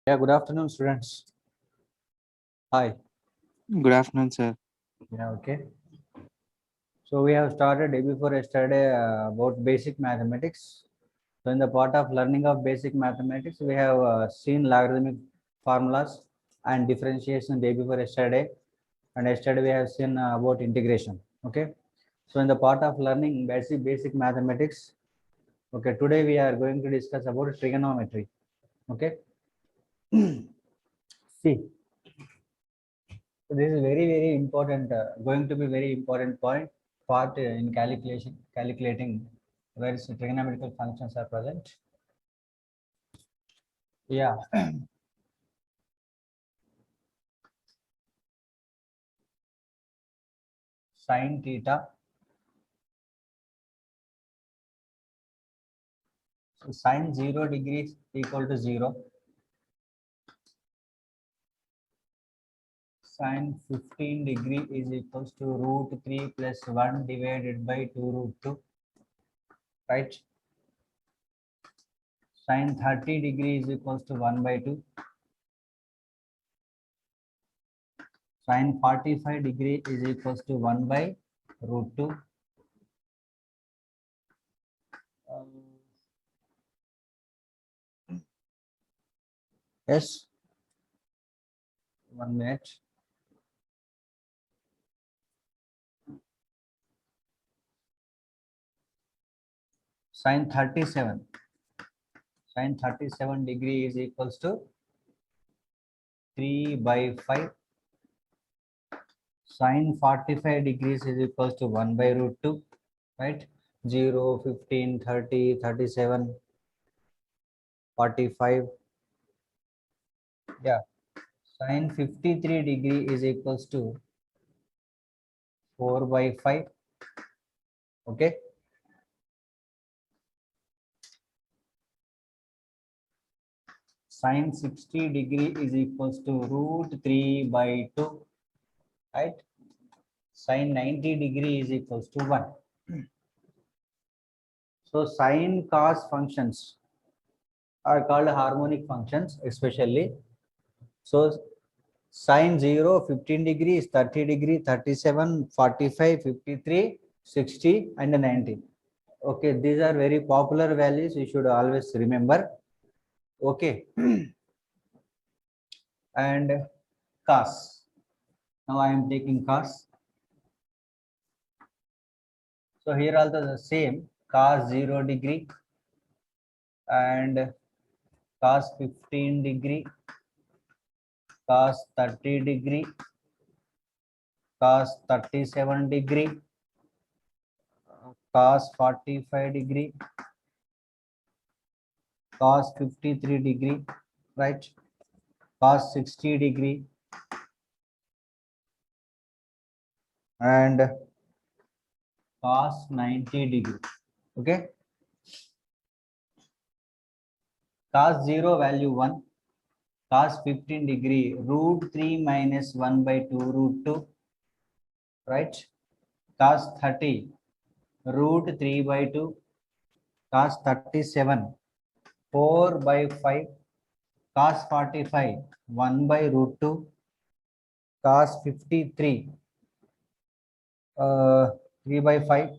Yeah, good afternoon, students. Hi. Good afternoon, sir. Yeah, okay. So we have started day before yesterday about basic mathematics. So in the part of learning of basic mathematics, we have seen logarithmic formulas and differentiation day before yesterday. And yesterday we have seen about integration. Okay. So in the part of learning basic mathematics, okay, today we are going to discuss about trigonometry. Okay. See, so this is very important, going to be very important part in calculating where trigonometrical functions are present. Yeah. Sine theta. So sine 0 degrees equal to 0. Sine 15 degree is equals to root 3 plus 1 divided by 2 root 2. Right. Sine 30 degree is equals to 1 by 2. Sine 45 degree is equals to 1 by root 2. Yes. 1 minute. Sine 37. Sine 37 degree is equals to 3 by 5. Sine 45 degrees is equals to 1 by root 2. Right? 0, 15, 30, 37, 45. Yeah. Sine 53 degree is equals to 4 by 5. Okay. Sine 60 degree is equals to root 3 by 2. Right? Sine 90 degree is equals to 1. So sine cos functions are called harmonic functions, especially. So sine 0, 15 degrees, 30 degree, 37, 45, 53, 60 and 90. Okay, these are very popular values. You should always remember. Okay. And cos. Now I am taking cos. So here also the same, cos 0 degree and cos 15 degree, cos 30 degree, cos 37 degree, cos 45 degree, cos 53 degree, right? Cos 60 degree and cos 90 degree. Okay. Cos 0 value 1, cos 15 degree root 3 minus 1 by 2 root 2, right? Cos 30 root 3 by 2, cos 37 4 by 5, cos 45 1 by root 2, cos 53 3 by 5,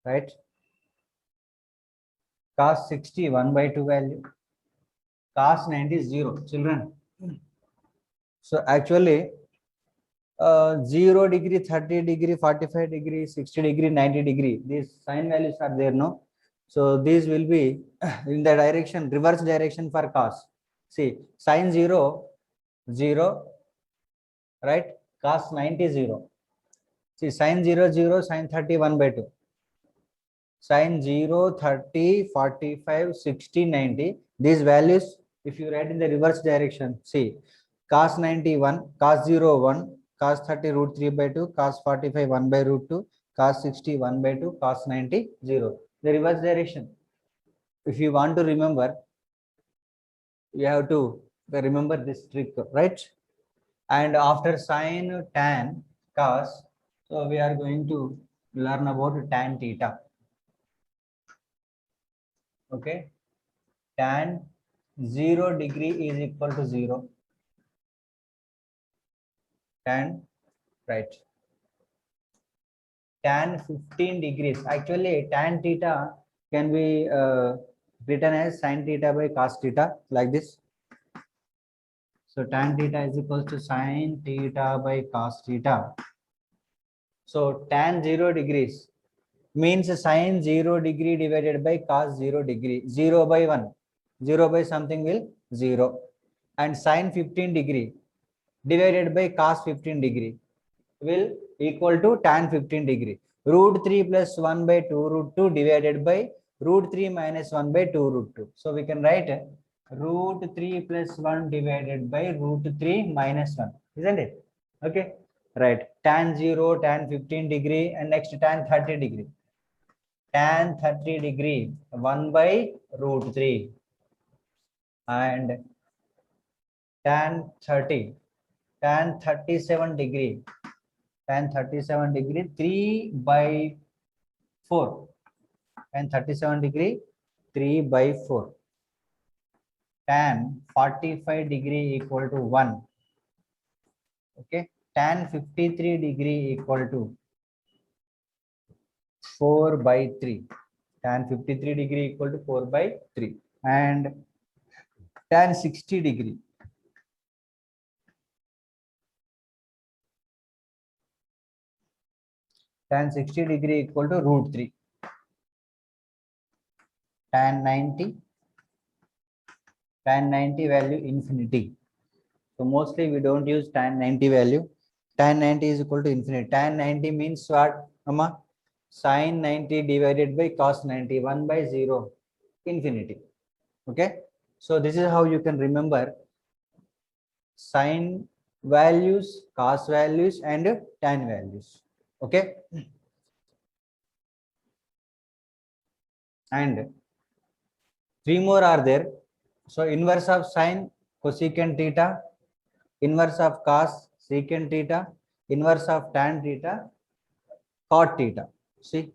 right? Cos 60 1 by 2 value, cos 90 0. Children, so actually 0 degree, 30 degree, 45 degree, 60 degree, 90 degree, these sign values are there, no? So these will be in the direction, reverse direction for cos. See, sin 0 0, right? Cos 90 0. See, sin 0 0, sin 30 1 by 2, sin 0 30 45 60 90. These values, if you write in the reverse direction, see, cos 91 cos 0 1, cos 30 root 3 by 2, cos 45 1 by root 2, cos 60 1 by 2, cos 90 0. The reverse direction, if you want to remember, you have to remember this trick, right? And after sine, tan, cos, so we are going to learn about tan theta. Okay, tan 0 degree is equal to 0. Tan, right. Tan 15 degrees. Actually, tan theta can be written as sin theta by cos theta, like this. So tan theta is equal to sin theta by cos theta. So tan 0 degrees means sin 0 degree divided by cos 0 degree. 0 by 1. 0 by something will 0. And sin 15 degree divided by cos 15 degree will equal to tan 15 degree. Root 3 plus 1 by 2 root 2 divided by root 3 minus 1 by 2 root 2. So we can write root 3 plus 1 divided by root 3 minus 1. Isn't it? Okay. Right. Tan 0, tan 15 degree, and next tan 30 degree. Tan 30 degree 1 by root 3 and tan 30, tan 37 degree, tan 37 degree 3 by 4, tan 37 degree 3 by 4, tan 45 degree equal to 1. Okay, tan 53 degree equal to 4 by 3, tan 53 degree equal to 4 by 3, and tan 60 degree, tan 60 degree equal to root 3, tan 90, tan 90 value infinity. So mostly we don't use tan 90 value. Tan 90 is equal to infinity. Tan 90 means what, Amma? Sin 90 divided by cos 90, 1 by 0, infinity. Okay. So this is how you can remember sin values, cos values, and tan values. Okay. And three more are there. So inverse of sin, cosecant theta, inverse of cos, secant theta, inverse of tan theta, cot theta. See.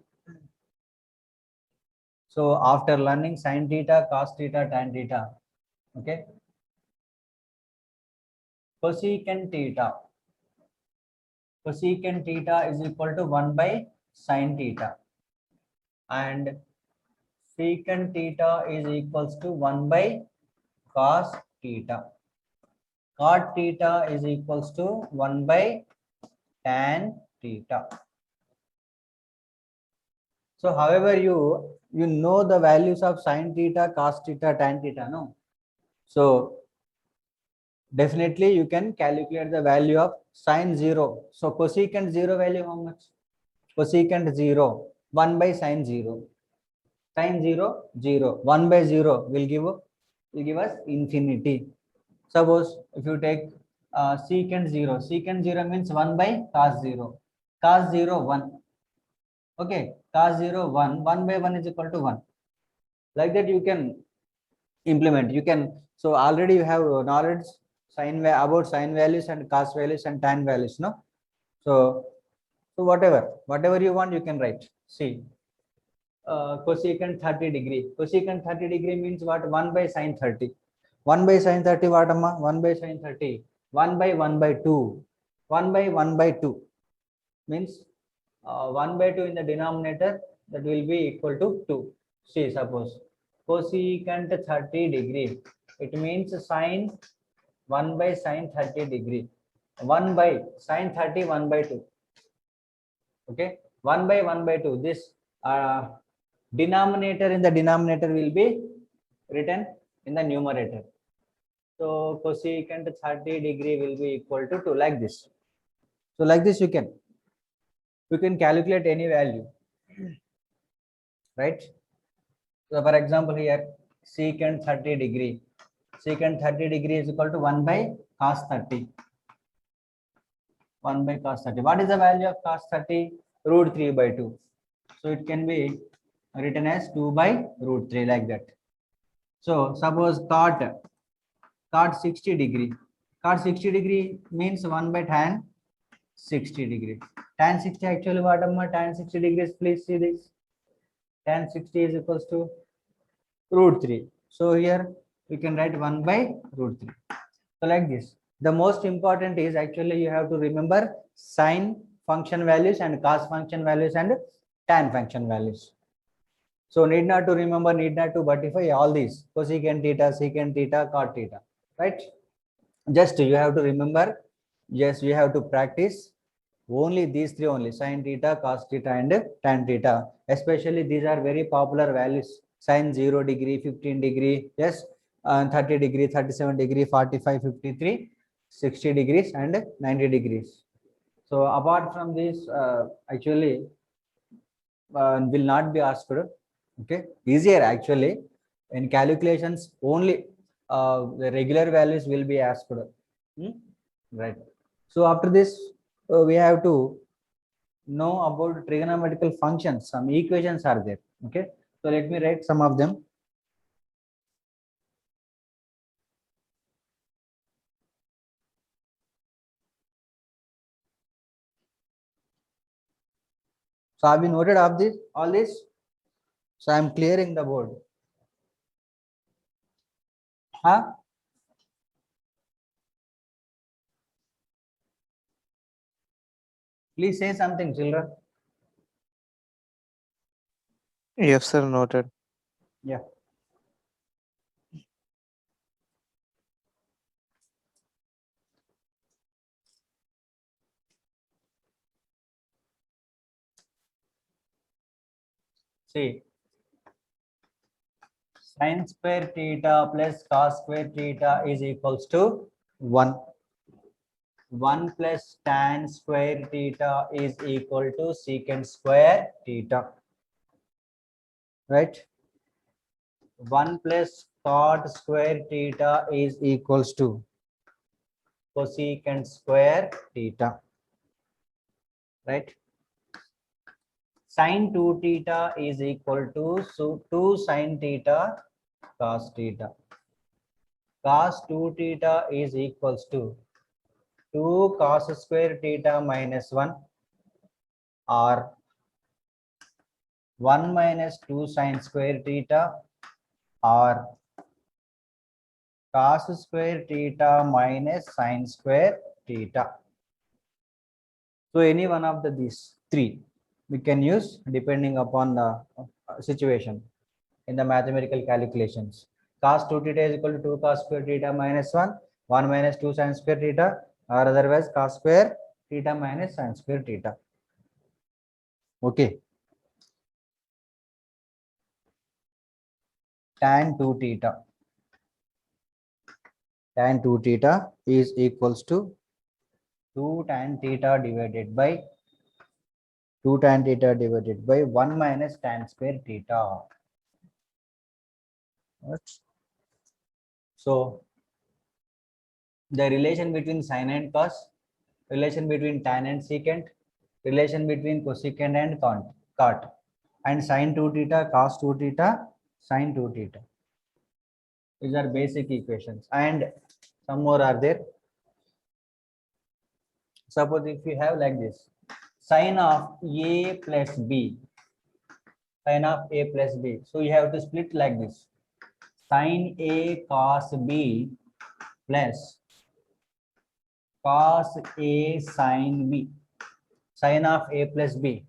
So after learning sin theta, cos theta, tan theta, okay, cosecant theta. Cosecant theta is equal to 1 by sin theta, and secant theta is equals to 1 by cos theta. Cot theta is equals to 1 by tan theta. So however you know the values of sin theta, cos theta, tan theta, no? So definitely you can calculate the value of sin 0. So cosecant 0 value how much? Cosecant 0, 1 by sin 0. Sin 0, 0. 1 by 0 will give us infinity. Suppose if you take secant 0. Secant 0 means 1 by cos 0. Cos 0, 1. Okay. Cos 0, 1. 1 by 1 is equal to 1. Like that you can implement. You can, so already you have knowledge about sin values and cos values and tan values, no? So whatever you want, you can write. See, cosecant 30 degree. Cosecant 30 degree means what? 1 by sin 30. 1 by sin 30 what, amma? 1 by sin 30. 1 by 1 by 2. 1 by 1 by 2 means 1 by 2 in the denominator, that will be equal to 2. See, suppose cosecant 30 degree, it means sin 1 by sin 30 degree. 1 by sin 30, 1 by 2. Okay, 1 by 1 by 2. This denominator in the denominator will be written in the numerator. So cosecant 30 degree will be equal to 2, like this. So like this you can calculate any value, right? So for example here, secant 30 degree. Secant 30 degree is equal to 1 by cos 30. 1 by cos 30. What is the value of cos 30? Root 3 by 2. So it can be written as 2 by root 3, like that. So suppose cot 60 degree. Cot 60 degree means 1 by tan 60 degree. Tan 60 actually what, amma? Tan 60 degrees, please see this. Tan 60 is equals to root 3. So here we can write 1 by root 3. So like this. The most important is actually you have to remember sine function values and cos function values and tan function values. So need not to remember, need not to buttify all these cosecant theta, secant theta, cot theta, right? Just you have to remember, yes, you have to practice only these three only, sine theta, cos theta and tan theta. Especially these are very popular values, sine 0 degree, 15 degree, yes, 30 degree, 37 degree, 45, 53, 60 degrees and 90 degrees. So apart from this, actually will not be asked. Okay, easier actually. In calculations only the regular values will be asked. Right. So after this, we have to know about trigonometrical functions. Some equations are there. Okay. So let me write some of them. So have you noted of this, all this? So I am clearing the board. Huh? Please say something, children. Yes, sir, noted. Yeah. See, sin square theta plus cos square theta is equals to 1. 1 plus tan square theta is equal to secant square theta. Right? 1 plus cot square theta is equals to cosecant square theta. Right? Sin 2 theta is equal to 2 sin theta cos theta. Cos 2 theta is equals to 2 cos square theta minus 1 or 1 minus 2 sin square theta or cos square theta minus sin square theta. So any one of these three we can use depending upon the situation in the mathematical calculations. Cos 2 theta is equal to 2 cos square theta minus 1, 1 minus 2 sin square theta, or otherwise cos square theta minus sin square theta. Okay. Tan 2 theta. Tan 2 theta is equals to 2 tan theta divided by 2 tan theta divided by 1 minus tan square theta. Right. So the relation between sin and cos, relation between tan and secant, relation between cosecant and cot, and sin 2 theta, cos 2 theta, sin 2 theta. These are basic equations, and some more are there. Suppose if you have like this, sin of a plus b, sin of a plus b. So you have to split like this, sin a cos b plus cos a sin b, sin of a plus b.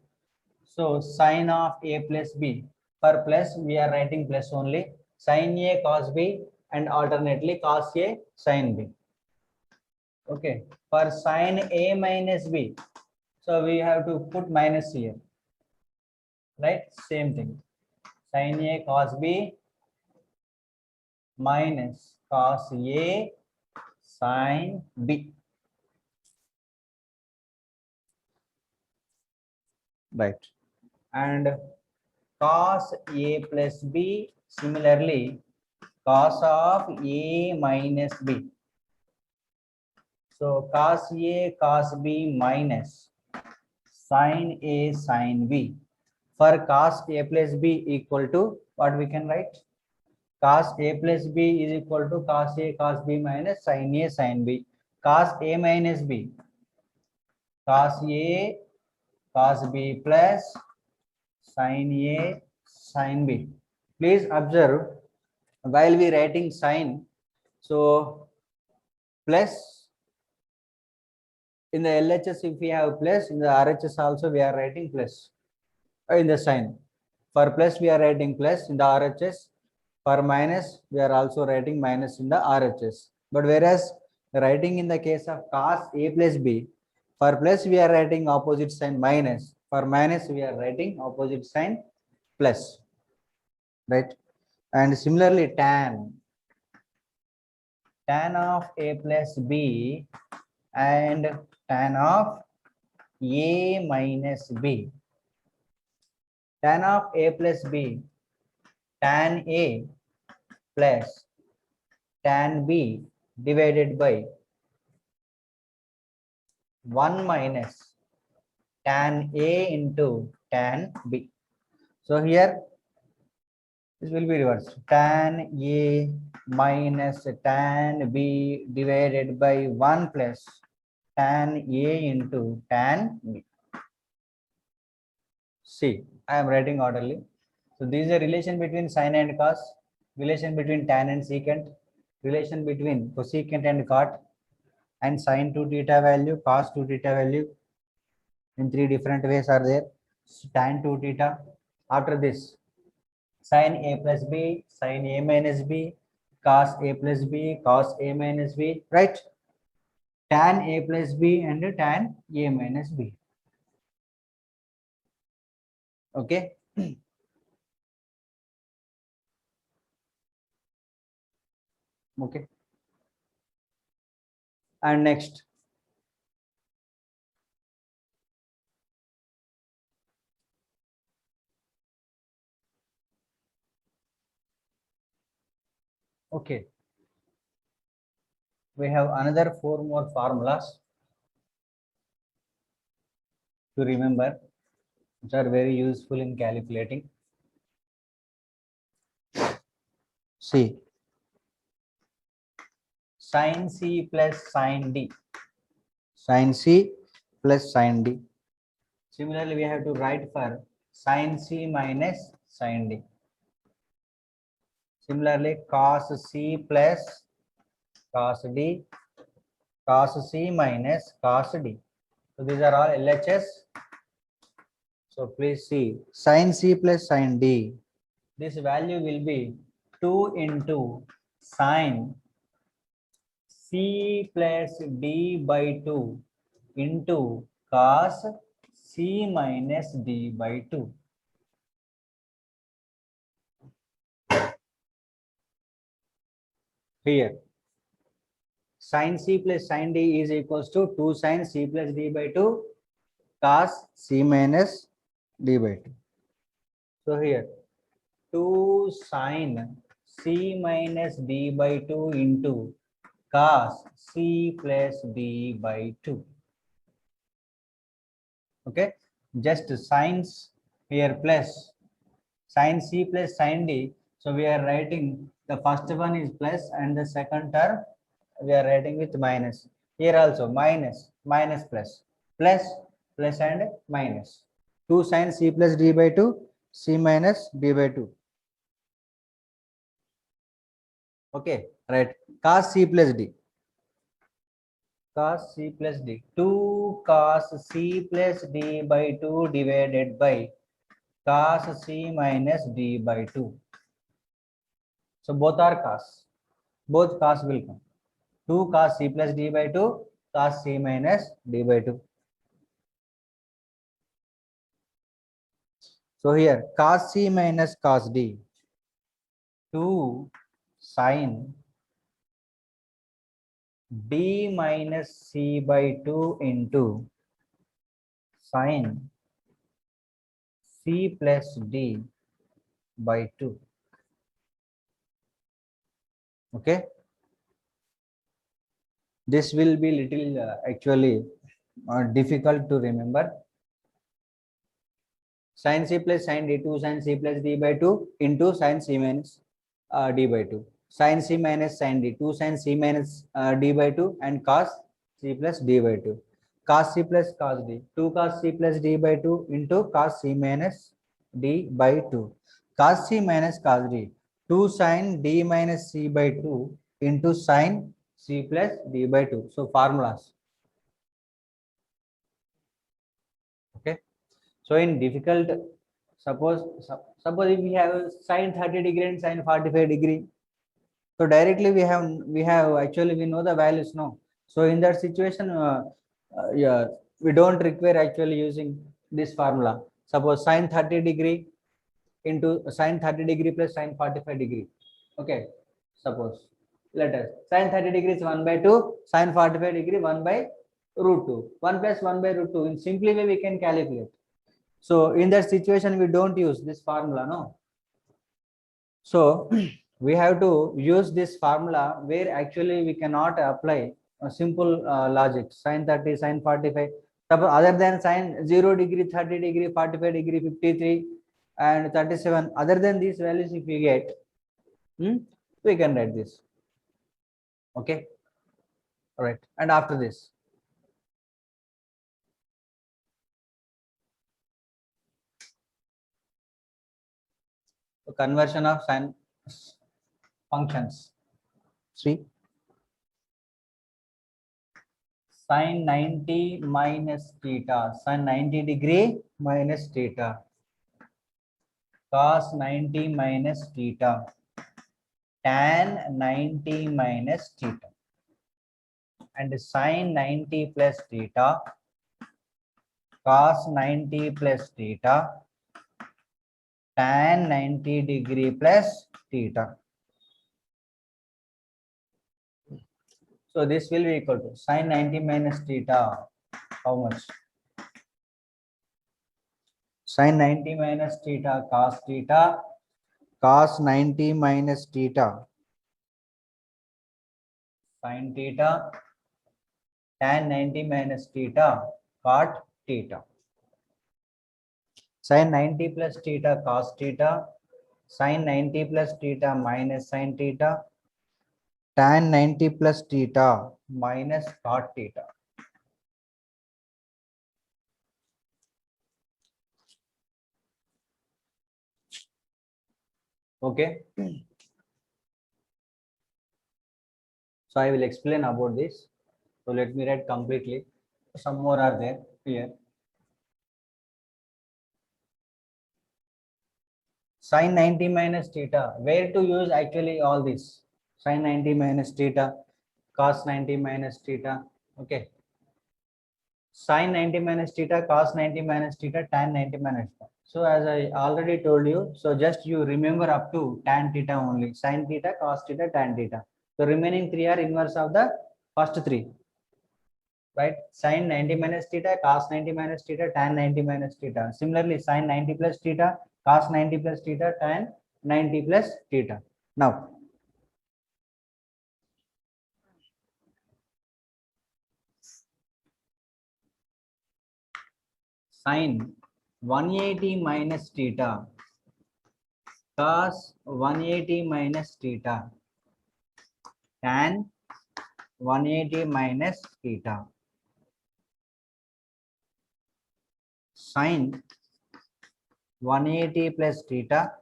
So sin of a plus b, for plus we are writing plus only, sin a cos b and alternately cos a sin b. Okay, for sin a minus b, so we have to put minus here, right? Same thing, sin a cos b minus cos a sin b. Right. And cos a plus b, similarly cos of a minus b. So cos a cos b minus sin a sin b. For cos a plus b equal to what we can write? Cos a plus b is equal to cos a cos b minus sin a sin b. Cos a minus b, cos a cos b plus sin a sin b. Please observe while we writing sine, so plus in the LHS if we have plus, in the RHS also we are writing plus in the sign. For plus we are writing plus in the RHS, for minus we are also writing minus in the RHS. But whereas writing in the case of cos A plus B, for plus we are writing opposite sign minus, for minus we are writing opposite sign plus, right? And similarly tan of A plus B and tan of A minus B. Tan of A plus B, tan A plus tan B divided by 1 minus tan A into tan B. So here this will be reversed. Tan A minus tan B divided by 1 plus tan A into tan B. See, I am writing orderly. So this is a relation between sine and cos, relation between tan and secant, relation between cosecant and cot, and sine to theta value, cos to theta value in 3 different ways are there. Tan to theta. After this, sine A plus B, sine A minus B, cos A plus B, cos A minus B, right? Tan A plus B and tan A minus B. Okay. Okay. And next, okay, we have another 4 more formulas to remember, which are very useful in calculating. See, sin C plus sin D, sin C plus sin D. Similarly, we have to write for sin C minus sin D. Similarly, cos C plus cos D, cos C minus cos D. So these are all LHS. So please see, sin C plus sin D, this value will be 2 into sin C plus D by 2 into cos C minus D by 2. Here, sin C plus sin D is equals to 2 sin C plus D by 2 cos C minus D by 2. So here, 2 sin C minus D by 2 into cos C plus D by 2. Okay, just sines here plus sin C plus sin D. So we are writing the first one is plus and the second term we are writing with minus. Here also minus, minus plus, plus, plus and minus. 2 sin C plus D by 2, C minus D by 2. Okay, right. Cos C plus D. Cos C plus D. 2 cos C plus D by 2 divided by cos C minus D by 2. So both are cos. Both cos will come. 2 cos C plus D by 2, cos C minus D by 2. So here cos C minus cos D. 2 sin D minus C by 2 into sin C plus D by 2. Okay. This will be little actually difficult to remember. Sin C plus sin D, 2 sin C plus D by 2 into sin C minus D by 2. Sin C minus sin D, 2 sin C minus D by 2 and cos C plus D by 2. Cos C plus cos D, 2 cos C plus D by 2 into cos C minus D by 2. Cos C minus cos D, 2 sine d minus c by 2 into sine c plus d by 2. So formulas. Okay. So in difficult, suppose if we have sine 30 degree and sine 45 degree, so directly we have actually we know the values, no. So in that situation, yeah, we don't require actually using this formula. Suppose sine 30 degree into sine 30 degree plus sine 45 degree. Okay. Suppose let us sine 30 degree is 1 by 2, sine 45 degree 1 by root 2. 1 plus 1 by root 2. In simply way we can calculate. So in that situation, we don't use this formula, no. So we have to use this formula where actually we cannot apply a simple logic, sine 30, sine 45. Suppose other than sine 0 degree, 30 degree, 45 degree, 53 and 37, other than these values if we get, we can write this. Okay. All right. And after this, the conversion of sine functions. See, sine 90 minus theta, sine 90 degree minus theta, cos 90 minus theta, tan 90 minus theta, and sine 90 plus theta, cos 90 plus theta, tan 90 degree plus theta. So this will be equal to sine 90 minus theta. How much? Sine 90 minus theta cos theta, cos 90 minus theta sin theta, tan 90 minus theta cot theta. Sin 90 plus theta cos theta, sin 90 plus theta minus sin theta, tan 90 plus theta minus cot theta. Okay. So I will explain about this. So let me write completely. Some more are there here. Sin 90 minus theta. Where to use actually all this? Sin 90 minus theta, cos 90 minus theta. Okay. Sin 90 minus theta, cos 90 minus theta, tan 90 minus theta. So as I already told you, so just you remember up to tan theta only. Sin theta, cos theta, tan theta. The remaining three are inverse of the first three. Right? Sin 90 minus theta, cos 90 minus theta, tan 90 minus theta. Similarly, sin 90 plus theta, cos 90 plus theta, tan 90 plus theta. Now, sin 180 minus theta, cos 180 minus theta, tan 180 minus theta, sin 180 plus theta,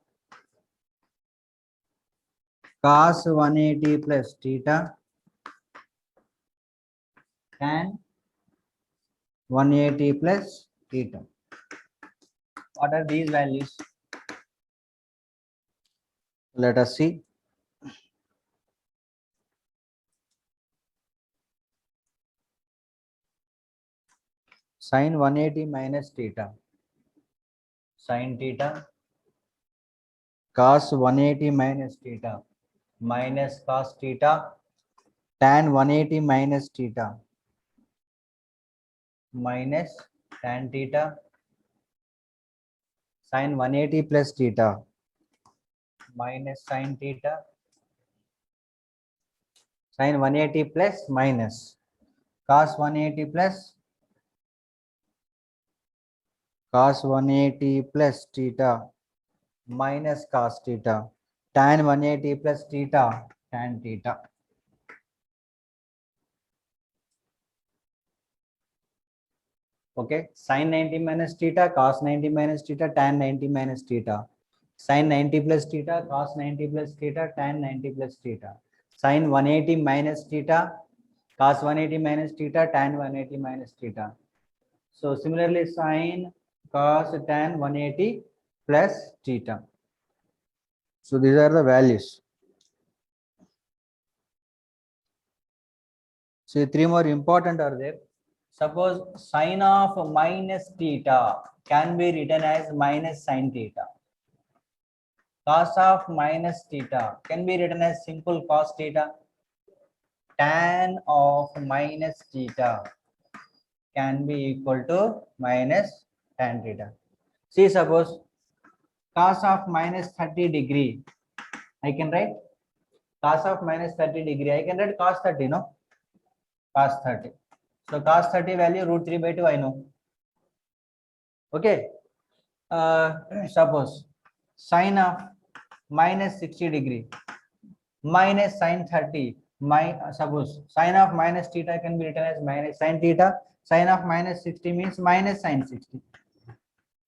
cos 180 plus theta, tan 180 plus theta. What are these values? Let us see. Sin 180 minus theta, sin theta, cos 180 minus theta, minus cos theta, tan 180 minus theta, minus tan theta, sin 180 plus theta, minus sin theta, sin 180 plus minus cos 180 plus cos 180 plus theta minus cos theta, tan 180 plus theta, tan theta. Okay, sin 90 minus theta, cos 90 minus theta, tan 90 minus theta. Sin 90 plus theta, cos 90 plus theta, tan 90 plus theta. Sin 180 minus theta, cos 180 minus theta, tan 180 minus theta. So similarly, sin, cos, tan 180 plus theta. So these are the values. So three more important are there. Suppose sin of minus theta can be written as minus sin theta. Cos of minus theta can be written as simple cos theta. Tan of minus theta can be equal to minus tan theta. See, suppose cos of minus 30 degree, I can write cos of minus 30 degree, I can write cos 30, no? Cos 30. So cos 30 value root 3 by 2, I know. Okay. Suppose sin of minus 60 degree minus sin 30, suppose sin of minus theta can be written as minus sin theta. Sin of minus 60 means minus sin 60.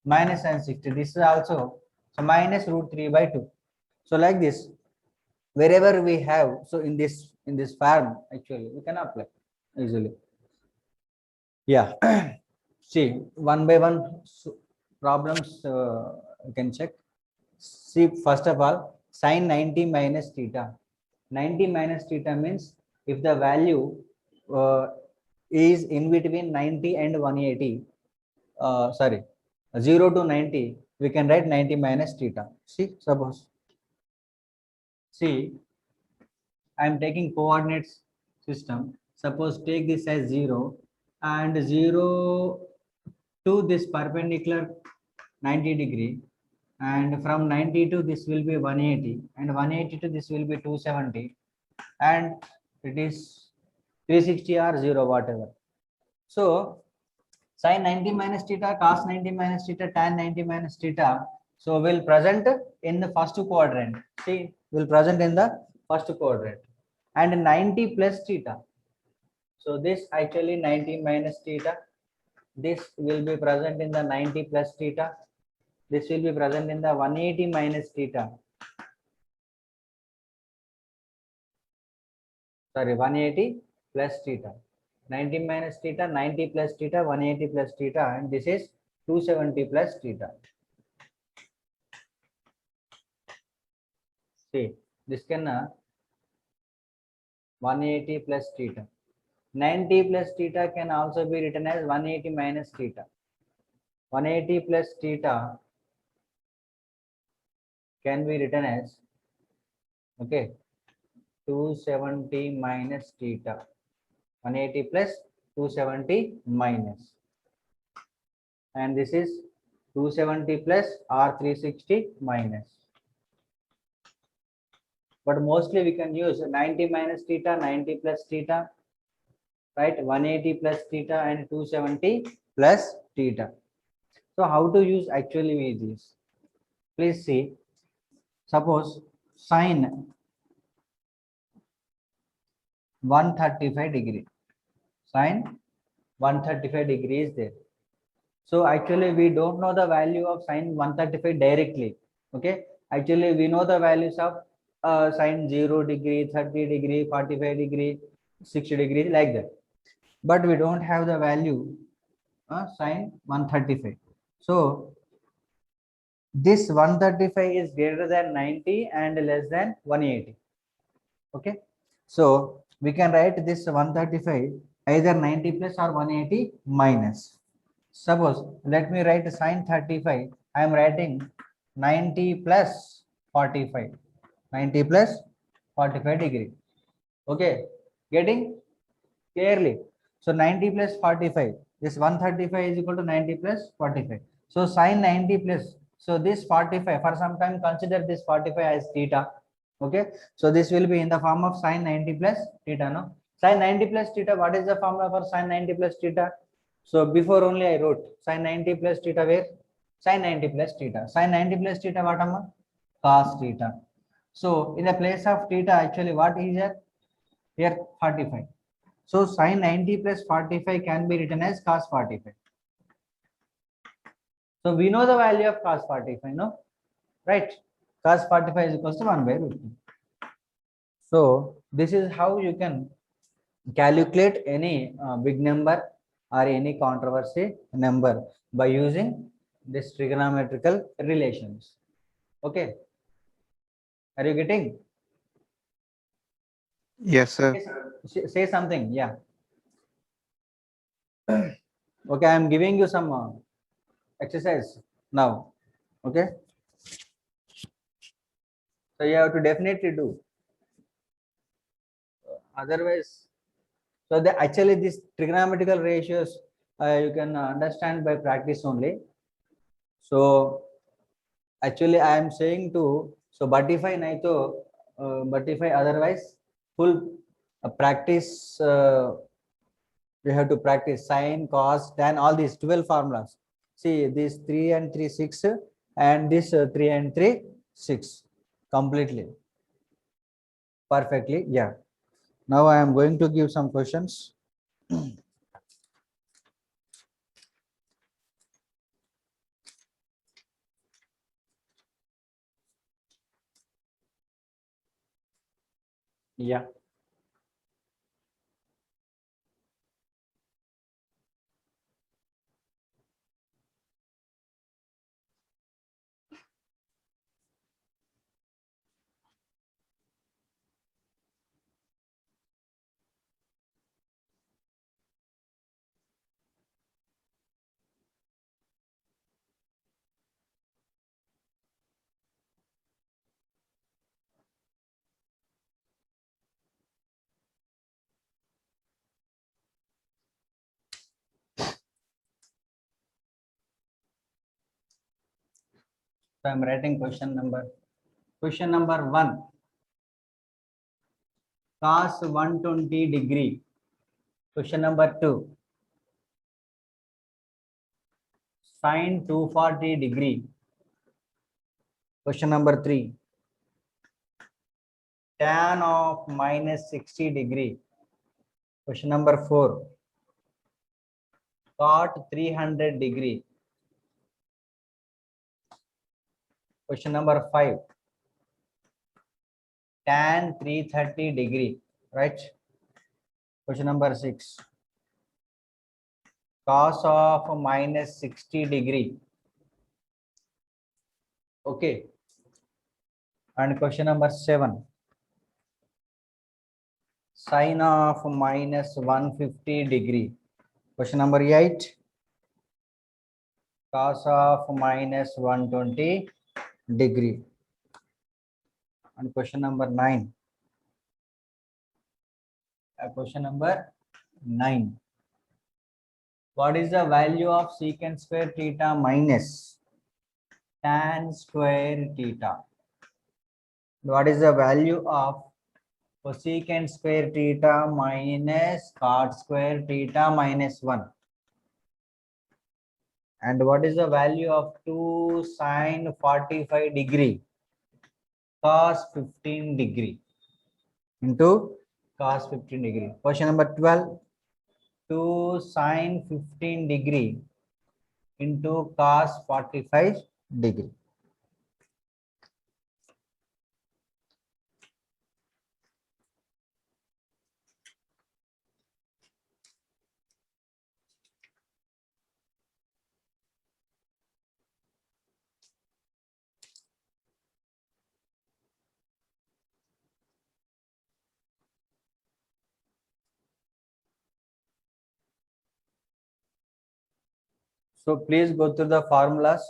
Minus sin 60. This is also so minus root 3 by 2. So like this, wherever we have, so in this form actually we can apply easily. Yeah. See, one by one problems you can check. See, first of all, sin 90 minus theta. 90 minus theta means if the value is in between 90 and 180, sorry, 0 to 90, we can write 90 minus theta. See, suppose. See, I am taking coordinates system. Suppose take this as 0 and 0 to this perpendicular 90 degree, and from 90 to this will be 180, and 180 to this will be 270, and it is 360 or 0 whatever. So sin 90 minus theta, cos 90 minus theta, tan 90 minus theta, so will present in the first quadrant. See, will present in the first quadrant, and 90 plus theta, so this actually 90 minus theta, this will be present in the 90 plus theta, this will be present in the 180 minus theta, sorry, 180 plus theta, 90 minus theta, 90 plus theta, 180 plus theta, and this is 270 plus theta. See, this can 180 plus theta. 90 plus theta can also be written as 180 minus theta. 180 plus theta can be written as, okay, 270 minus theta. 180 plus 270 minus. And this is 270 plus or 360 minus. But mostly we can use 90 minus theta, 90 plus theta, right? 180 plus theta and 270 plus theta. So how to use actually with this? Please see, suppose sin 135 degree, sin 135 degree is there. So actually we don't know the value of sin 135 directly. Okay, actually we know the values of sin 0 degree, 30 degree, 45 degree, 60 degree, like that. But we don't have the value sin 135. So this 135 is greater than 90 and less than 180. Okay, so we can write this 135 either 90 plus or 180 minus. Suppose let me write sin 35. I am writing 90 plus 45. 90 plus 45 degree. Okay, getting clearly. So 90 plus 45. This 135 is equal to 90 plus 45. So sin 90 plus. So this 45, for some time consider this 45 as theta. Okay, so this will be in the form of sin 90 plus theta. No, sin 90 plus theta. What is the formula for sin 90 plus theta? So before only I wrote sin 90 plus theta, where sin 90 plus theta. Sin 90 plus theta, what am? Cos theta. So in the place of theta, actually what is here? Here 45. So sin 90 plus 45 can be written as cos 45. So we know the value of cos 45, no? right? Cos 45 is equals to 1 by root 2. So this is how you can calculate any big number or any controversy number by using this trigonometrical relations. Okay, are you getting? Yes, sir. Say something. Yeah. Okay, I am giving you some exercise now. Okay, so you have to definitely do. Otherwise, so the actually these trigonometrical ratios you can understand by practice only. So actually I am saying to, so but if I nahi to but if I otherwise full practice, you have to practice sine, cos, tan, all these 12 formulas. See these 3 and 3 6 and this 3 and 3 6 completely perfectly. Yeah, now I am going to give some questions. Yeah. So I'm writing question number 1, cos 120 degree. Question number 2, sin 240 degree. Question number 3, tan of minus 60 degree. Question number 4, cot 300 degree. Question number 5, tan 330 degree, right? Question number 6, cos of minus 60 degree. Okay. And question number 7, sine of minus 150 degree. Question number 8, cos of minus 120 degree. And question number 9. Question number 9. What is the value of secant square theta minus tan square theta? What is the value of cosecant square theta minus cot square theta minus 1? And what is the value of 2 sine 45 degree cos 15 degree into cos 15 degree? Question number 12, 2 sine 15 degree into cos 45 degree. So please go through the formulas.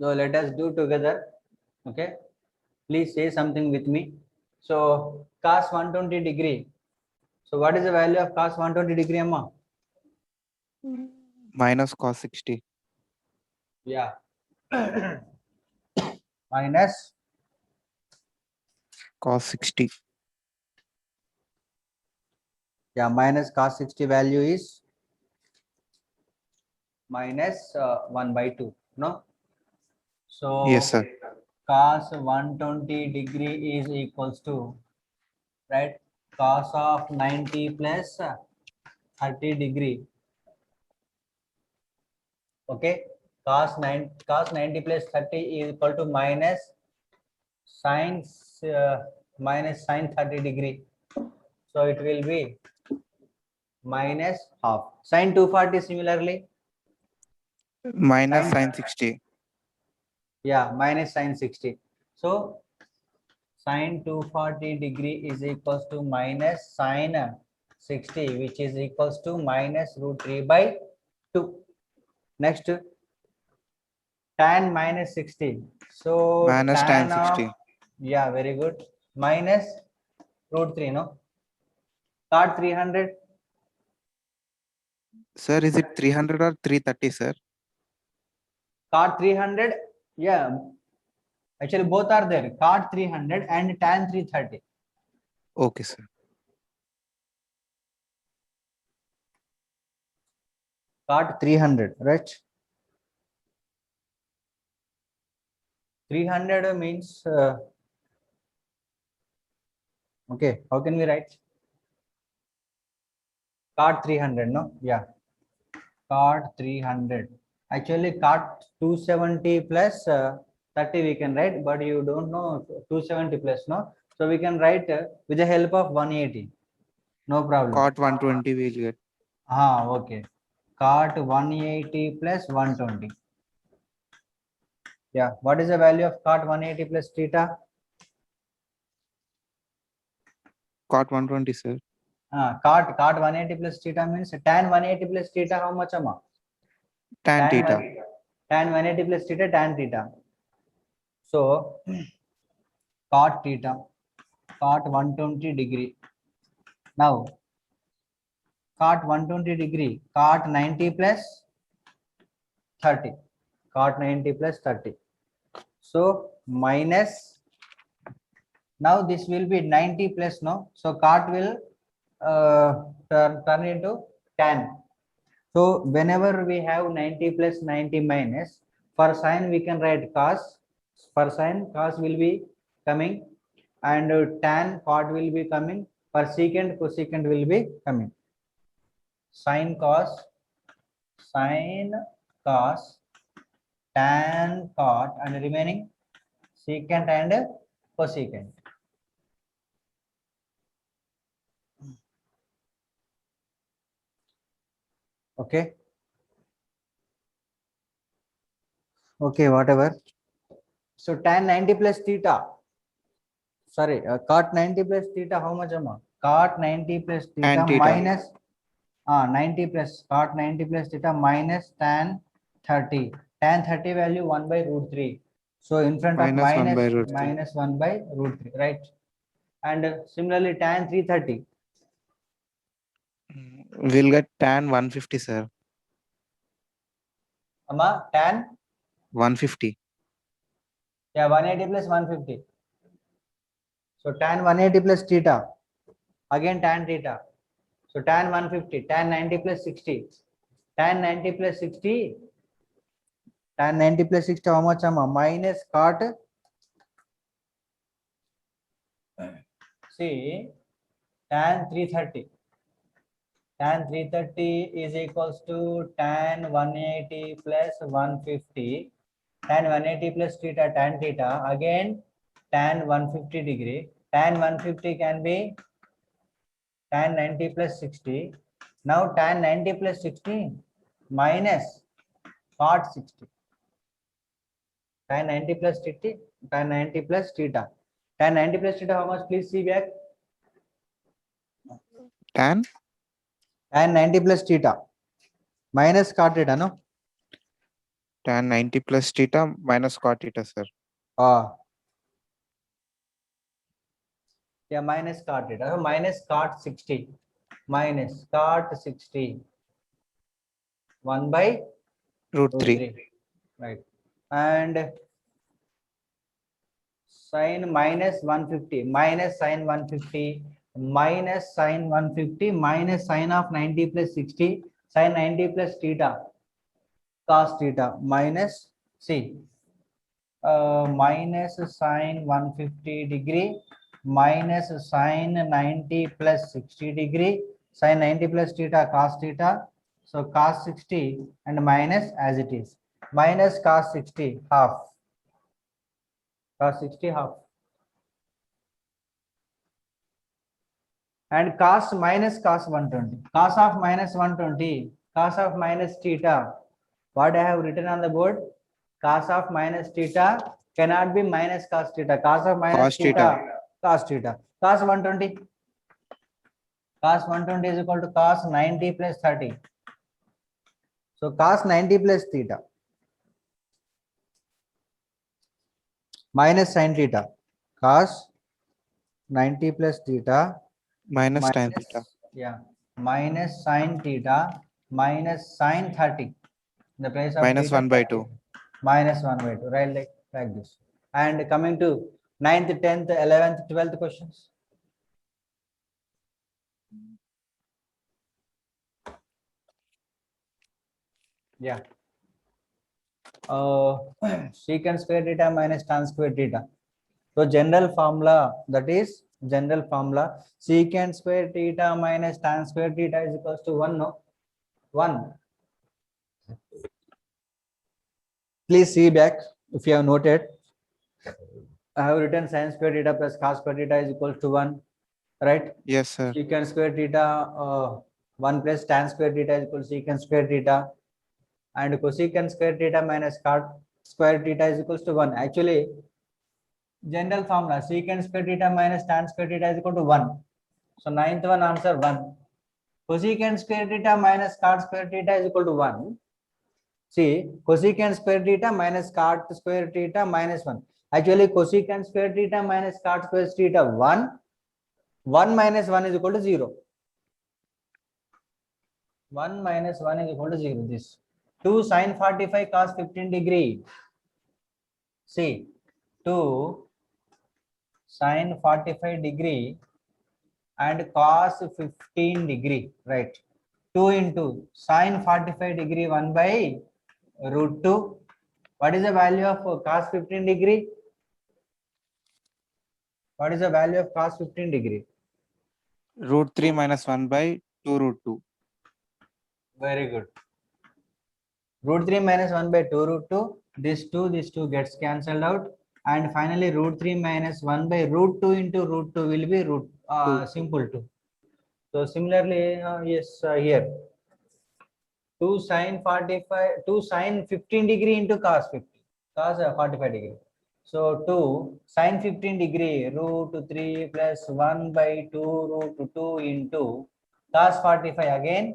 So let us do together. Okay. Please say something with me. So cos 120 degree. So what is the value of cos 120 degree, Amma? Minus cos 60. Yeah. Minus Cos 60. minus cos 60 value is minus 1 by 2. No. So Yes, sir. cos 120 degree is equals to, right, cos of 90 plus 30 degree Okay, cos 90 plus 30 is equal to minus sine minus sine 30 degree. So it will be minus half. Sine 240 similarly. Minus Sine, sine 60. yeah, minus sine 60. So sine 240 degree is equals to minus sine 60, which is equals to minus root 3 by 2. Next, tan minus 60. So Minus tan tan of, 60. yeah, very good. Minus root 3, no? Cot 300. Sir, is it 300 or 330, sir? Cot 300, yeah. Actually, both are there. Cot 300 and tan 330. Okay, sir. Cot 300, right? 300 means, okay, how can we write? Cot 300, no? Yeah. Cot 300. Actually, cot 270 plus 30 we can write, but you don't know 270 plus, no? So we can write with the help of 180. No problem. Cot 120 we'll get. Okay. Cot 180 plus 120. Yeah. What is the value of cot 180 plus theta? Cot 120, sir. Cot 180 plus theta means tan 180 plus theta, how much amount? Tan theta. Tan 180 plus theta, tan theta. So cot theta, cot 120 degree. Now cot 120 degree, cot 90 plus 30, cot 90 plus 30. So minus, now this will be 90 plus, no? So cot will turn into tan. So whenever we have 90 plus 90 minus, for sine we can write cos. For sine, cos will be coming, and tan cot will be coming. For secant, cosecant will be coming. Sine cos, tan cot, and remaining secant and cosecant. Okay. Okay, whatever. So tan 90 plus theta. Sorry, cot 90 plus theta, how much amount? Cot 90 plus theta Tan theta. minus 90 plus cot 90 plus theta minus tan 30. Tan 30 value 1 by root 3. So in front of Minus 1 by root 3. minus 1 by root 3, right? And similarly tan 330. We'll get tan 150, sir. Tan? 150. Yeah, 180 plus 150. So tan 180 plus theta. Again tan theta. So tan 150, tan 90 plus 60. Tan 90 plus 60. Tan 90 plus 60, how much amount? Minus cot. See, tan 330. Tan 330 is equals to tan 180 plus 150. Tan 180 plus theta, tan theta. Again, tan 150 degree. Tan 150 can be tan 90 plus 60. Now tan 90 plus 60 minus cot 60. Tan 90 plus 60, tan 90 plus theta. Tan 90 plus theta, how much? Please see back. Tan? Tan 90 plus theta minus cot theta, no? Tan 90 plus theta minus cot theta, sir. Yeah, minus cot theta. So minus cot 60. Minus cot 60. 1 by Root 3. Right. And sine minus 150. Minus sine 150. Minus sine 150. Minus sine of 90 plus 60. Sine 90 plus theta. Cos theta. Minus C. Minus sine 150 degree minus sine 90 plus 60 degree, sine 90 plus theta cos theta, So cos 60 and minus as it is. Minus cos 60 half. Cos 60 half. And cos minus cos 120. Cos of minus 120. Cos of minus theta. What I have written on the board? Cos of minus theta cannot be minus cos theta. Cos of minus Cos theta. Cos theta. Cos 120. Cos 120 is equal to cos 90 plus 30. So cos 90 plus theta minus sin theta. Cos 90 plus theta Minus tan theta. yeah, minus sin theta minus sin 30. In the place of Minus theta, 1 by 2. minus 1 by 2, right? Like this. And coming to 9th, 10th, 11th, 12th questions. Yeah. Secant square theta minus tan square theta. So general formula, that is general formula, secant square theta minus tan square theta is equals to 1, no? 1. Please see back if you have noted. I have written sin square theta plus cos square theta is equals to 1, right? Yes, sir. Secant square theta 1 plus tan square theta is equal to secant square theta, and cosecant square theta minus cot square theta is equals to 1. Actually, general formula secant square theta minus tan square theta is equal to 1. So ninth one answer 1. Cosecant square theta minus cot square theta is equal to 1. See, cosecant square theta minus cot square theta minus 1. Actually, cosecant square theta minus cot square theta 1. 1 minus 1 is equal to 0. 1 minus 1 is equal to 0. This 2 sin 45 cos 15 degree. See, 2 sin 45 degree and cos 15 degree, right? 2 into sin 45 degree 1 by root 2. What is the value of cos 15 degree? What is the value of cos 15 degree? Root 3 minus 1 by 2 root 2. Very good. Root 3 minus 1 by 2 root 2. This 2 gets cancelled out. And finally, root 3 minus 1 by root 2 into root 2 will be root simple 2. So similarly, yes, here 2 sin 45, 2 sin 15 degree into cos 50, cos 45 degree. So 2 sin 15 degree root 3 plus 1 by 2 root 2 into cos 45 again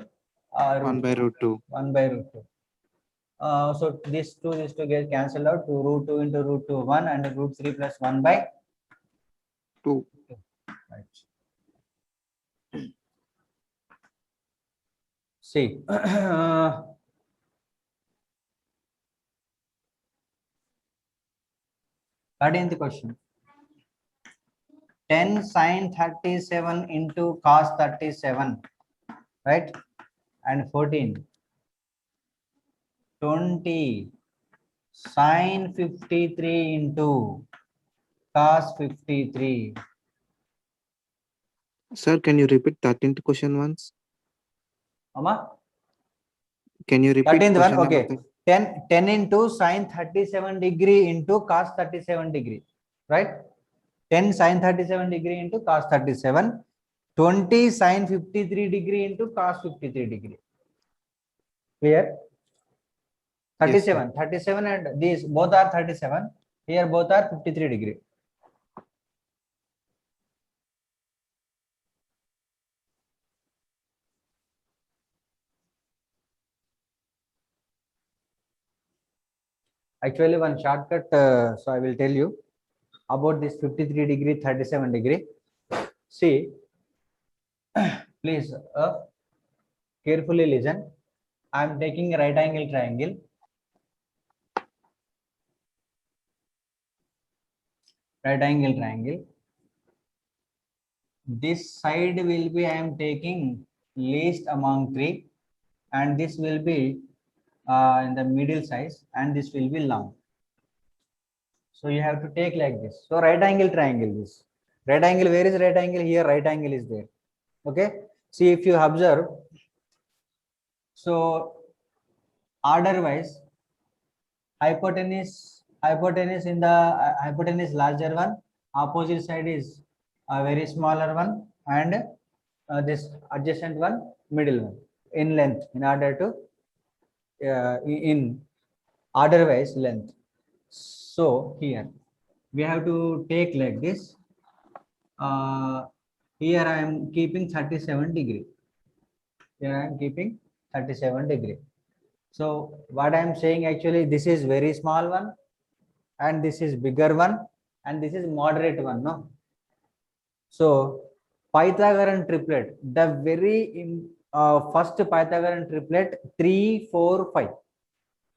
1 by root 2. 1 by root 2. So this 2 get cancelled out to root 2 into root 2 1 and root 3 plus 1 by 2. Right. See, the question. 10 sin 37 into cos 37, right? And 14. 20 sin 53 into cos 53. Sir, can you repeat 13th question once? Amma? Can you repeat 13th one, question okay. number? 10 into sin 37 degree into cos 37 degree, right? 10 sin 37 degree into cos 37. 20 sin 53 degree into cos 53 degree. Here 37, Yes, 37 and these both are 37. Here both are 53 degree. Actually, one shortcut, so I will tell you about this 53 degree, 37 degree. See, please carefully listen. I am taking a right angle triangle. Right angle triangle. This side will be I am taking least among three, and this will be in the middle size, and this will be long. So you have to take like this. So right angle triangle, this right angle, where is right angle? Here right angle is there. Okay. See, if you observe, So order wise, hypotenuse in the hypotenuse larger one, opposite side is a very smaller one, and this adjacent one middle one in length, in order to in order wise length. So here we have to take like this. Here I am keeping 37 degree. Here I am keeping 37 degree. So what I am saying, actually this is very small one, and this is bigger one, and this is moderate one, no? So Pythagorean triplet, the very first Pythagorean triplet, 3, 4, 5.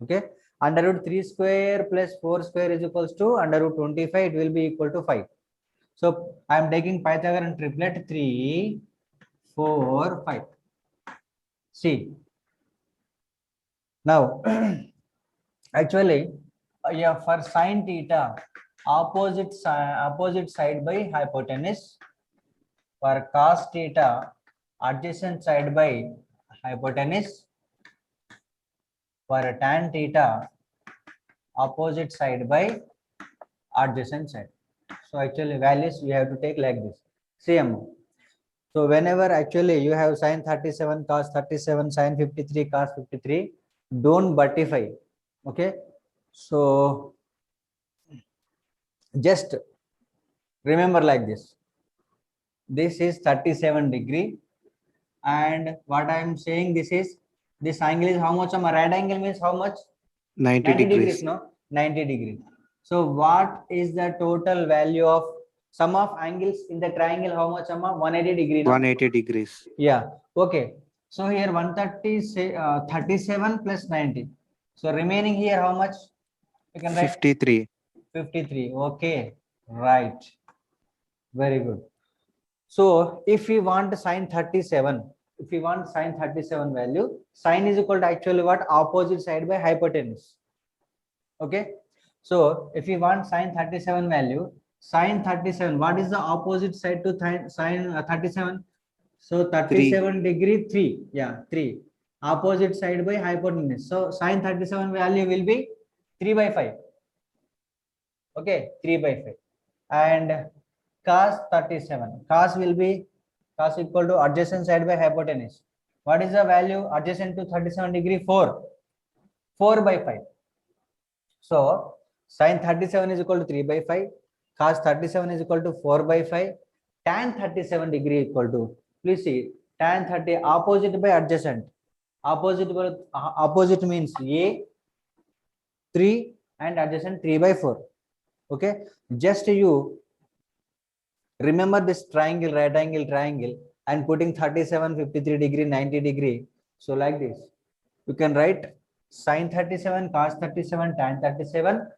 Okay, under root 3 square plus 4 square is equals to under root 25. It will be equal to 5. So I am taking Pythagorean triplet 3, 4, 5. See, now actually, yeah, for sine theta, opposite side by hypotenuse. For cos theta, adjacent side by hypotenuse. For tan theta, opposite side by adjacent side. So actually values we have to take like this. CM. So whenever actually you have sine 37 cos 37 sine 53 cos 53, don't buttify. Okay. So just remember like this. This is 37 degree, and what I am saying, this angle is how much? A right angle means how much? 90 degrees. No, 90 degrees. So what is the total value of sum of angles in the triangle? How much? 180 degree. No? 180 degrees. Yeah. Okay. So here 130 say 37 plus 90. So remaining here how much? You can write 53. 53. Okay. Right. Very good. So if we want sine 37, if we want sine 37 value, sine is equal to actually what? Opposite side by hypotenuse. Okay. So if we want sine 37 value, sine 37, what is the opposite side to sine 37? So 37 degree 3. Yeah, 3. Opposite side by hypotenuse. So sine 37 value will be 3 by 5. Okay, 3 by 5. And cos 37. Cos will be cos equal to adjacent side by hypotenuse. What is the value adjacent to 37 degree? 4. 4 by 5. So sine 37 is equal to 3 by 5. Cos 37 is equal to 4 by 5. Tan 37 degree equal to, please see, tan 30 opposite by adjacent. Opposite means A 3 and adjacent 3 by 4. Okay, just you remember this triangle, right angle triangle, and putting 37, 53 degree, 90 degree. So like this, you can write sine 37, cos 37, tan 37,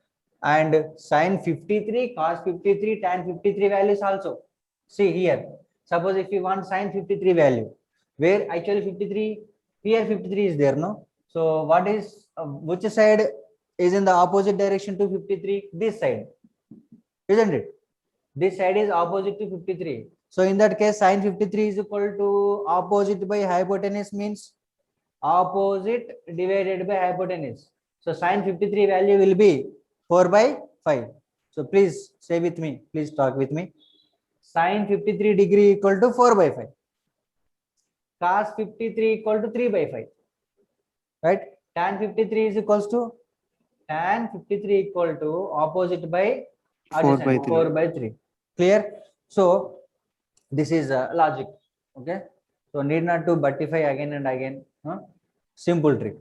and sine 53, cos 53, tan 53 values also. See here, suppose if you want sine 53 value, where actually 53, here 53 is there, no? So what is, which side is in the opposite direction to 53? This side, isn't it? This side is opposite to 53. So in that case, sine 53 is equal to opposite by hypotenuse means opposite divided by hypotenuse. So sine 53 value will be 4 by 5. So please say with me, please talk with me. Sine 53 degree equal to 4 by 5. Cos 53 equal to 3 by 5. Right? Tan 53 is equals to, tan 53 equal to opposite by 4 by 3. Clear? So this is logic. Okay. So need not to buttify again and again. Simple trick.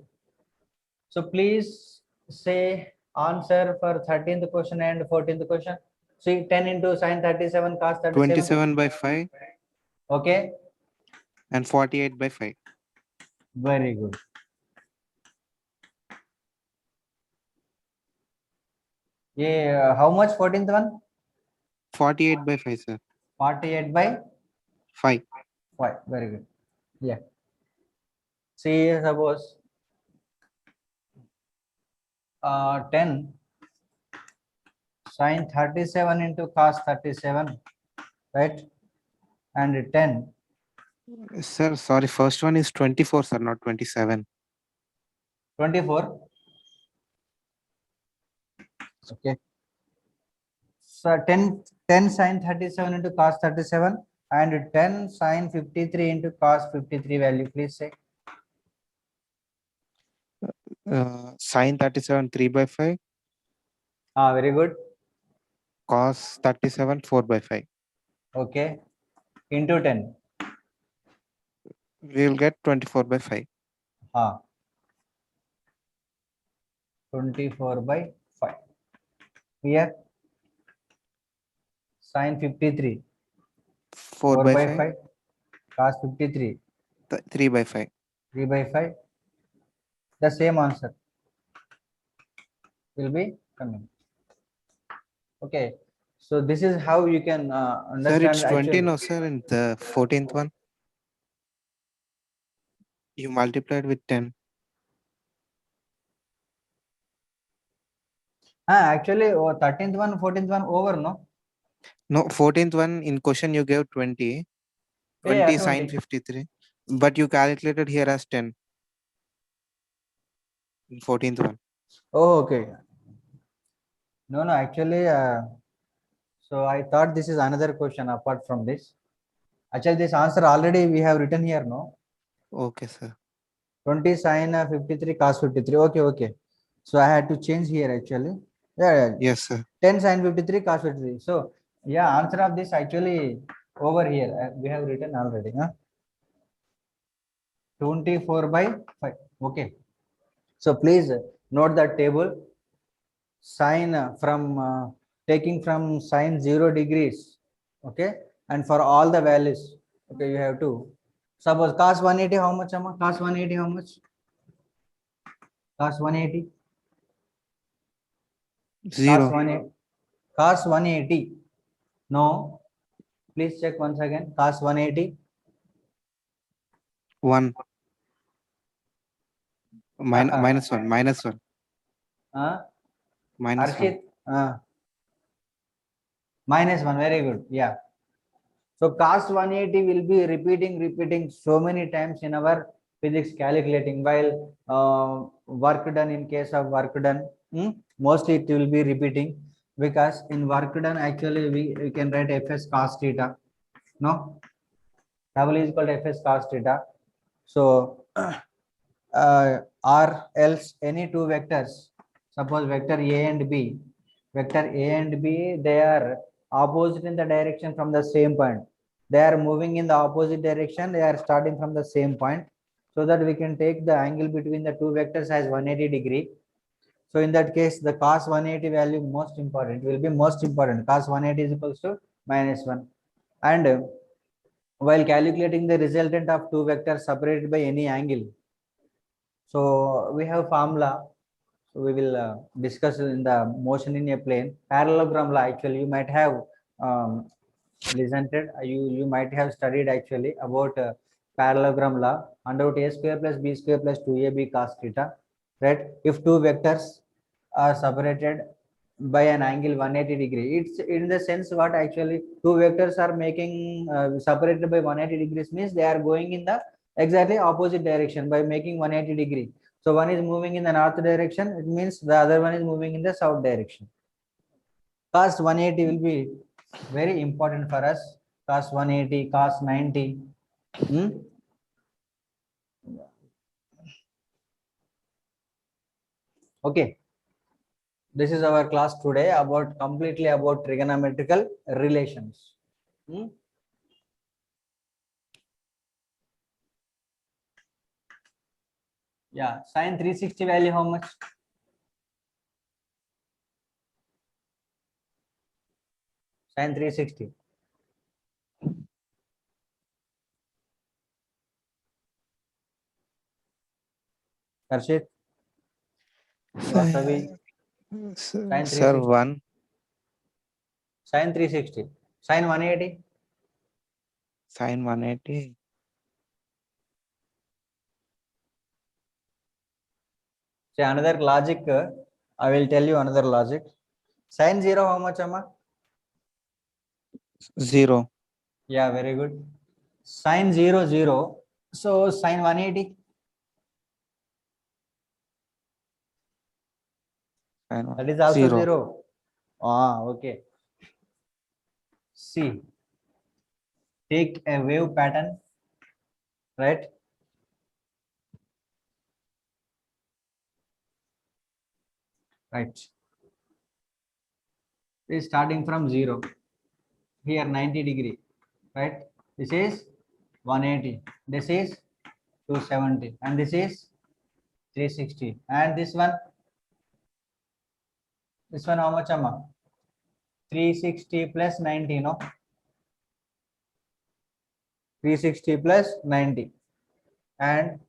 So please say answer for 13th question and 14th question. See 10 into sine 37 cos 37. 27 by 5. Okay. And 48 by 5. Very good. Yeah, how much 14th one? 48 by 5, sir. 48 by 5. 5. Very good. Yeah. See, suppose 10 sine 37 into cos 37, right? And 10 Sir, sorry, first one is 24, sir, not 27. 24. Okay. So 10 sine 37 into cos 37 and 10 sine 53 into cos 53 value. Please say. Sine 37, 3 by 5. Very good. Cos 37, 4 by 5. Okay. Into 10. We will get 24 by 5. 24 by 5. Here. Sine 53. 4 4 by by 5. 5. Cos 53. 3 by 5. 3 by 5. The same answer will be coming. Okay. So this is how you can Sir, understand it's 20 actually. no, sir, in the 14th one. You multiplied with 10. Actually, 13th one, 14th one over, no? No, 14th one in question you gave 20. Yeah, 20 sine 20. 53. But you calculated here as 10. In 14th one. Oh, okay. No, actually, so I thought this is another question apart from this. Actually, this answer already we have written here, no? Okay, sir. 20 sine 53 cos 53. Okay, okay. So I had to change here actually. Yeah. Yes, sir. 10 sine 53 cos 53. So, yeah, answer of this actually over here. We have written already. 24 by 5. Okay. So please note that table. Sine from taking from sine 0 degrees. Okay. And for all the values. Okay. You have to. Suppose cos 180 how much? Cos 180 how much? Cos 180. 0. Cos 180. No. Please check once again. Cos 180. 1. Minus 1. Minus 1. Minus 1. Arshit. Minus 1. Very good. Yeah. So cos 180 will be repeating so many times in our physics calculating while work done in case of work done. Mostly it will be repeating because in work done actually we can write fs cos theta. No, W is equal to fs cos theta. So or else any two vectors, suppose vector a and b, they are opposite in the direction from the same point. They are moving in the opposite direction, they are starting from the same point, so that we can take the angle between the two vectors as 180 degree. So in that case the cos 180 value most important, will be most important. Cos 180 is equals to -1. And while calculating the resultant of two vectors separated by any angle, so we have formula. So we will discuss in the motion in a plane. Parallelogram law, actually, you might have listened it. You might have studied actually about parallelogram law. Under root a square plus b square plus 2ab cos theta. Right? If two vectors are separated by an angle 180 degree, it's in the sense what actually two vectors are making separated by 180 degrees means they are going in the exactly opposite direction by making 180 degree. So one is moving in the north direction, it means the other one is moving in the south direction. Cos 180 will be very important for us. Cos 180, cos 90. Okay. This is our class today about completely about trigonometrical relations. Yeah, sine 360 value how much? Sine 360. Harshit, Vasavi, sine Sir, 360. 1. Sine 360. Sine 180. Sine 180. See another logic. I will tell you another logic. Sine 0 how much, Amma? 0. Yeah, very good. Sine 0, 0. So sine 180. and That is also 0. 0. Ah, okay. See, take a wave pattern, right? Right. Is starting from 0. Here 90 degree, right? This is 180. This is 270. And this is 360. And this one how much, Amma? 360 plus 90, no? 360 plus 90. And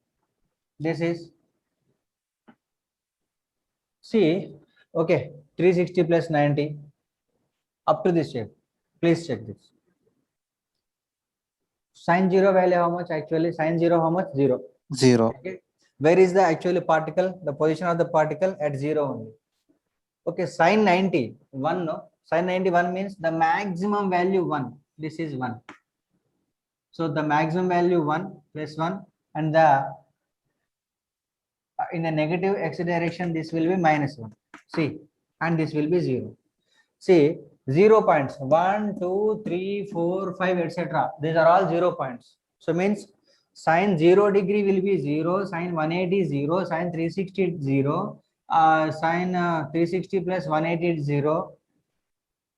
this is, see, okay, 360 plus 90 up to this shape. Please check this. Sine 0 value how much actually? Sine 0 how much? 0. 0. Okay. Where is the actually particle? The position of the particle at 0 only. Okay, sine 90, 1, no? Sine 91 means the maximum value 1. This is 1. So the maximum value 1 plus 1, and the in the negative x direction this will be minus 1. See, and this will be 0. See, 0 points 1, 2, 3, 4, 5, etc. These are all 0 points. So means sine 0 degree will be 0, sine 180 0, sine 360 0, sine 360 plus 180 0,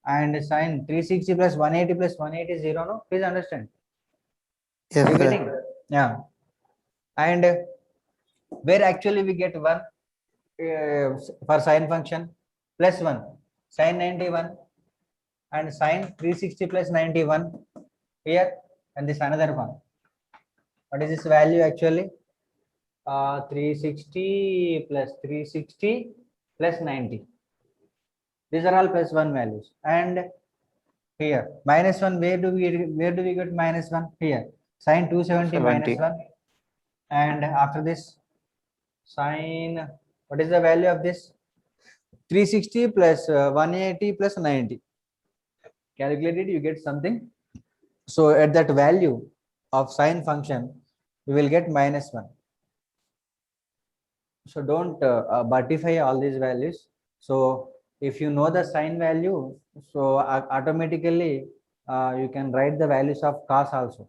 and sine 360 plus 180 plus 180 is 0. No, please understand. Yes, You sir. getting? Yeah. And where actually we get 1 for sine function plus 1, sine 91 and sine 360 plus 91 here, and this another one. What is this value actually? 360 plus 360 plus 90. These are all plus 1 values. And here minus 1, where do we get minus 1? Here sine 270 minus 1, and after this sine, what is the value of this? 360 plus 180 plus 90. Calculated, you get something. So at that value of sine function, we will get minus 1. So don't buttify all these values. So if you know the sine value, so automatically you can write the values of cos also.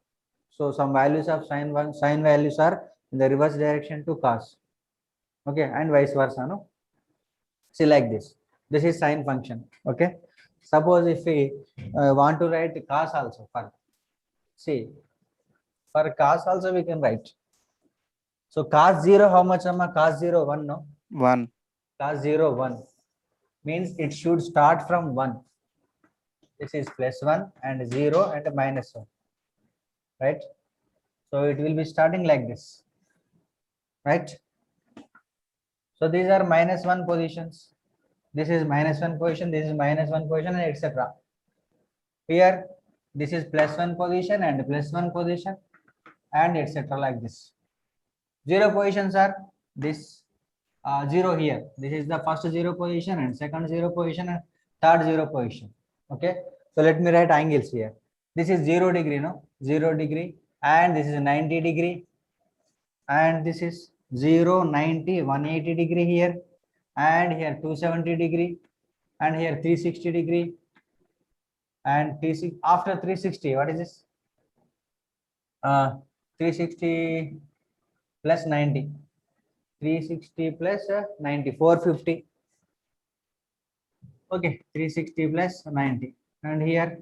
So some values of sine values are in the reverse direction to cos. Okay, and vice versa, no? See, like this. This is sine function. Okay. Suppose if we want to write cos also, for see, for cos also we can write. So cos 0, how much, Amma? Cos 0, 1, no? 1. Cos 0, 1 means it should start from 1. This is plus 1 and 0 and minus 1, right? So it will be starting like this, right? So these are minus 1 positions. This is minus 1 position, this is minus 1 position, and etc. Here, this is plus 1 position and plus 1 position, and etc. like this. 0 positions are this 0 here. This is the first 0 position and second 0 position and third 0 position. Okay. So let me write angles here. This is 0 degree, no? 0 degree, and this is 90 degree, and this is 0, 90, 180 degree here, and here 270 degree, and here 360 degree, and after 360, what is this? 360 plus 90. 360 plus 90, 450. Okay, 360 plus 90. And here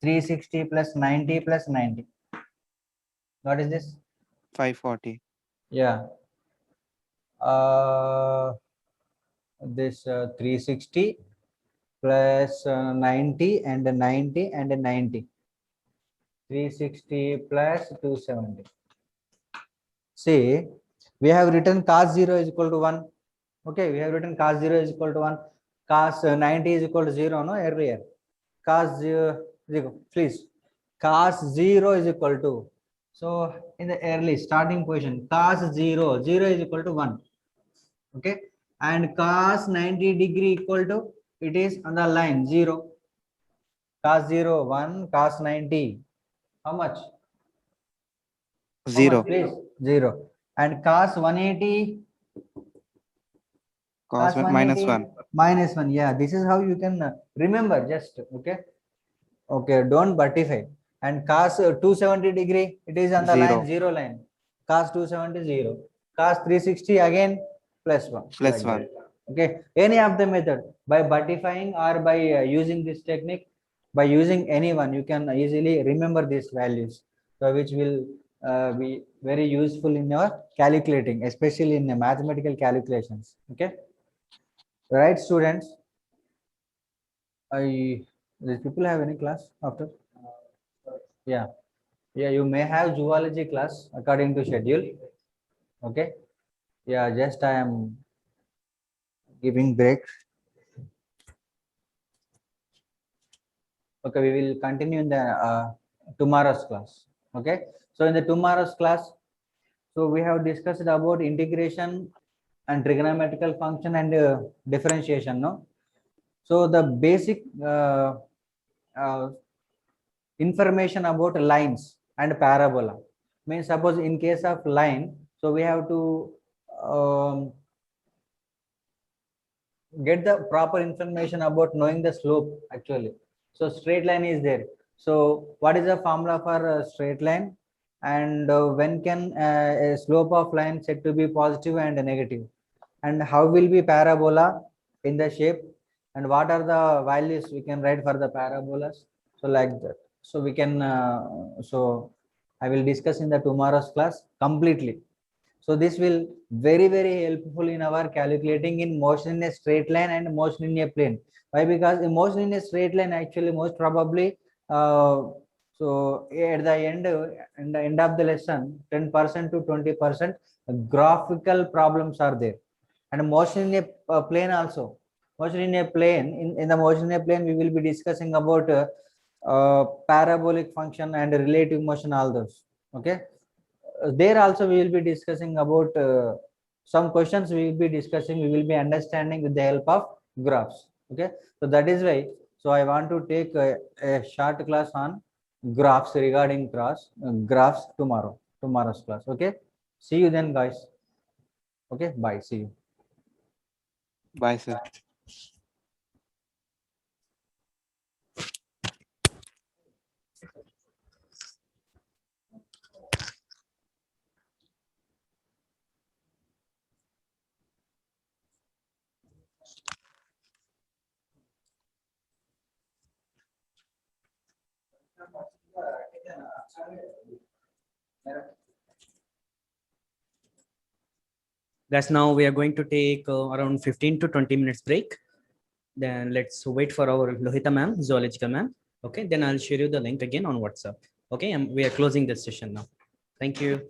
360 plus 90 plus 90. What is this? 540. Yeah. This 360 plus 90 and 90 and 90. 360 plus 270. See, we have written cos 0 is equal to 1. Okay, we have written cos 0 is equal to 1. Cos 90 is equal to 0, no? Earlier. Cos 0, please. Cos 0 is equal to. So, in the early starting position, cos 0, 0 is equal to 1. Okay. And cos 90 degree equal to, it is on the line 0. Cos 0, 1, cos 90, How much? How 0. much, please? 0. And cos 180. Cos 1 minus 1. Minus 1. Yeah, this is how you can remember just. Okay. Okay, don't buttify. And cos 270 degree, it is on the 0. line, 0 line. Cos 270, 0. Cos 360 again, plus 1. Plus like 1. that. Okay, any of the method, by buttifying or by using this technique, by using any one, you can easily remember these values, so which will be very useful in your calculating, especially in the mathematical calculations. Okay, right, students? Does people have any class after? Yeah. Yeah, you may have zoology class according to schedule. Okay. Yeah, just I am giving break. Okay, we will continue in the tomorrow's class. Okay. So in the tomorrow's class, so we have discussed about integration and trigonometrical function and differentiation. No. So the basic uh, information about lines and parabola means, suppose in case of line, so we have to get the proper information about knowing the slope actually. So straight line is there. So what is the formula for a straight line, and when can a slope of line said to be positive and negative, and how will be parabola in the shape, and what are the values we can write for the parabolas, so like that. So we can so I will discuss in the tomorrow's class completely. So this will very helpful in our calculating in motion in a straight line and motion in a plane. Why? Because in motion in a straight line, actually most probably so at the end of the lesson, 10% to 20% graphical problems are there. And motion in a plane also. Motion in a plane, in the motion in a plane, we will be discussing about parabolic function and relative motion, all those. Okay. There also we will be discussing about some questions we will be discussing, we will be understanding with the help of graphs. Okay, so that is why, so I want to take a short class on graphs, regarding graphs tomorrow's class. Okay, see you then, guys. Okay, bye, see you. Bye, sir. That's now we are going to take around 15 to 20 minutes break. Then let's wait for our Lohita ma'am, zoological ma'am. Okay, then I'll share you the link again on WhatsApp. Okay, and we are closing this session now. Thank you.